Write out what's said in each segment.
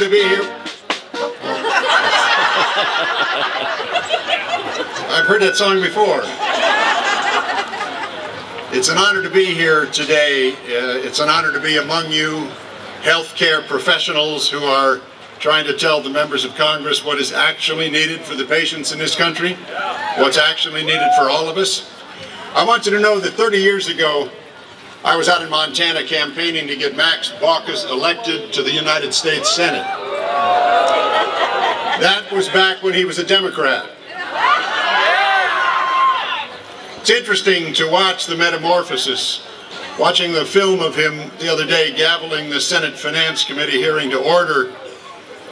to be here. I've heard that song before. It's an honor to be here today. It's an honor to be among you healthcare professionals who are trying to tell the members of Congress what is actually needed for the patients in this country, what's actually needed for all of us. I want you to know that 30 years ago, I was out in Montana campaigning to get Max Baucus elected to the United States Senate. That was back when he was a Democrat. It's interesting to watch the metamorphosis, watching the film of him the other day gaveling the Senate Finance Committee hearing to order.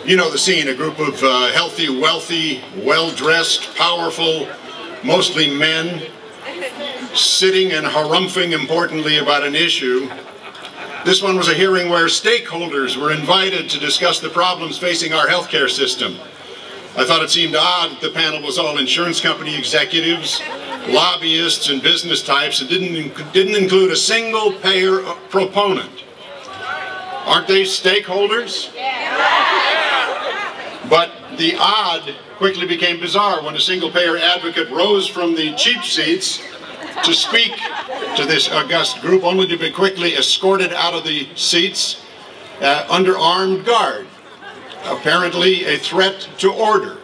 You know the scene, a group of healthy, wealthy, well-dressed, powerful, mostly men, sitting and harumphing importantly about an issue. This one was a hearing where stakeholders were invited to discuss the problems facing our healthcare system. I thought it seemed odd that the panel was all insurance company executives, lobbyists, and business types and didn't include a single payer proponent. Aren't they stakeholders? But the odd quickly became bizarre when a single payer advocate rose from the cheap seats to speak to this august group, only to be quickly escorted out of the seats under armed guard, apparently a threat to order.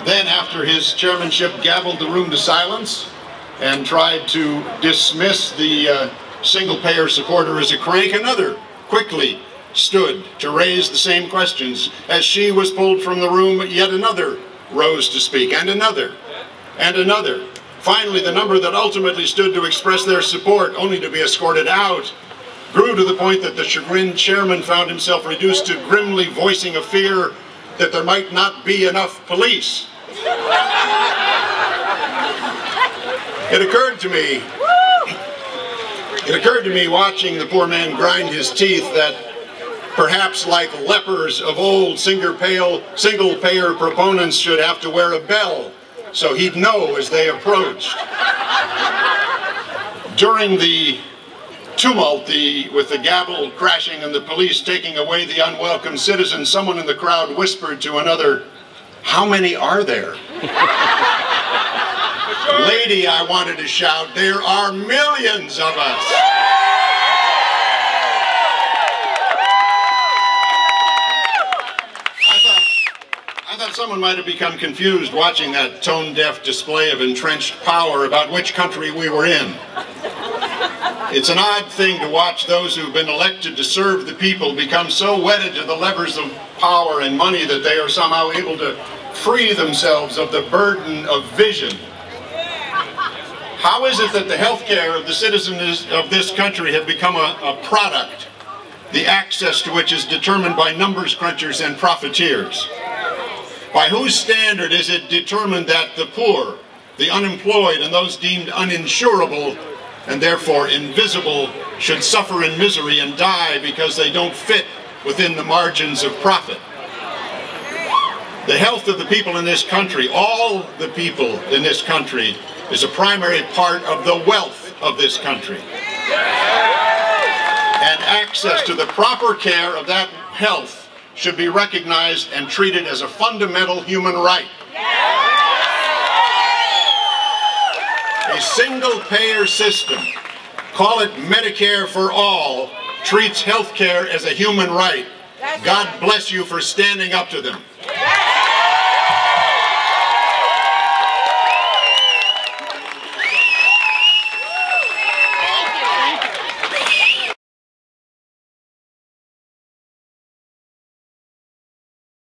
Then, after his chairmanship gavelled the room to silence and tried to dismiss the single-payer supporter as a crank, another quickly stood to raise the same questions. As she was pulled from the room, yet another rose to speak, and another, and another. Finally, the number that ultimately stood to express their support, only to be escorted out, grew to the point that the chagrined chairman found himself reduced to grimly voicing a fear that there might not be enough police. It occurred to me watching the poor man grind his teeth that perhaps like lepers of old, single-payer proponents should have to wear a bell so he'd know as they approached. During the tumult, with the gavel crashing and the police taking away the unwelcome citizens, someone in the crowd whispered to another, "How many are there?" "Lady," I wanted to shout, "there are millions of us." I thought someone might have become confused watching that tone-deaf display of entrenched power about which country we were in. It's an odd thing to watch those who've been elected to serve the people become so wedded to the levers of power and money that they are somehow able to free themselves of the burden of vision. How is it that the health care of the citizens of this country have become a product, the access to which is determined by numbers crunchers and profiteers? By whose standard is it determined that the poor, the unemployed, and those deemed uninsurable and therefore invisible should suffer in misery and die because they don't fit within the margins of profit? The health of the people in this country, all the people in this country, is a primary part of the wealth of this country. And access to the proper care of that health should be recognized and treated as a fundamental human right. A single-payer system, call it Medicare for all, treats health care as a human right. God bless you for standing up to them.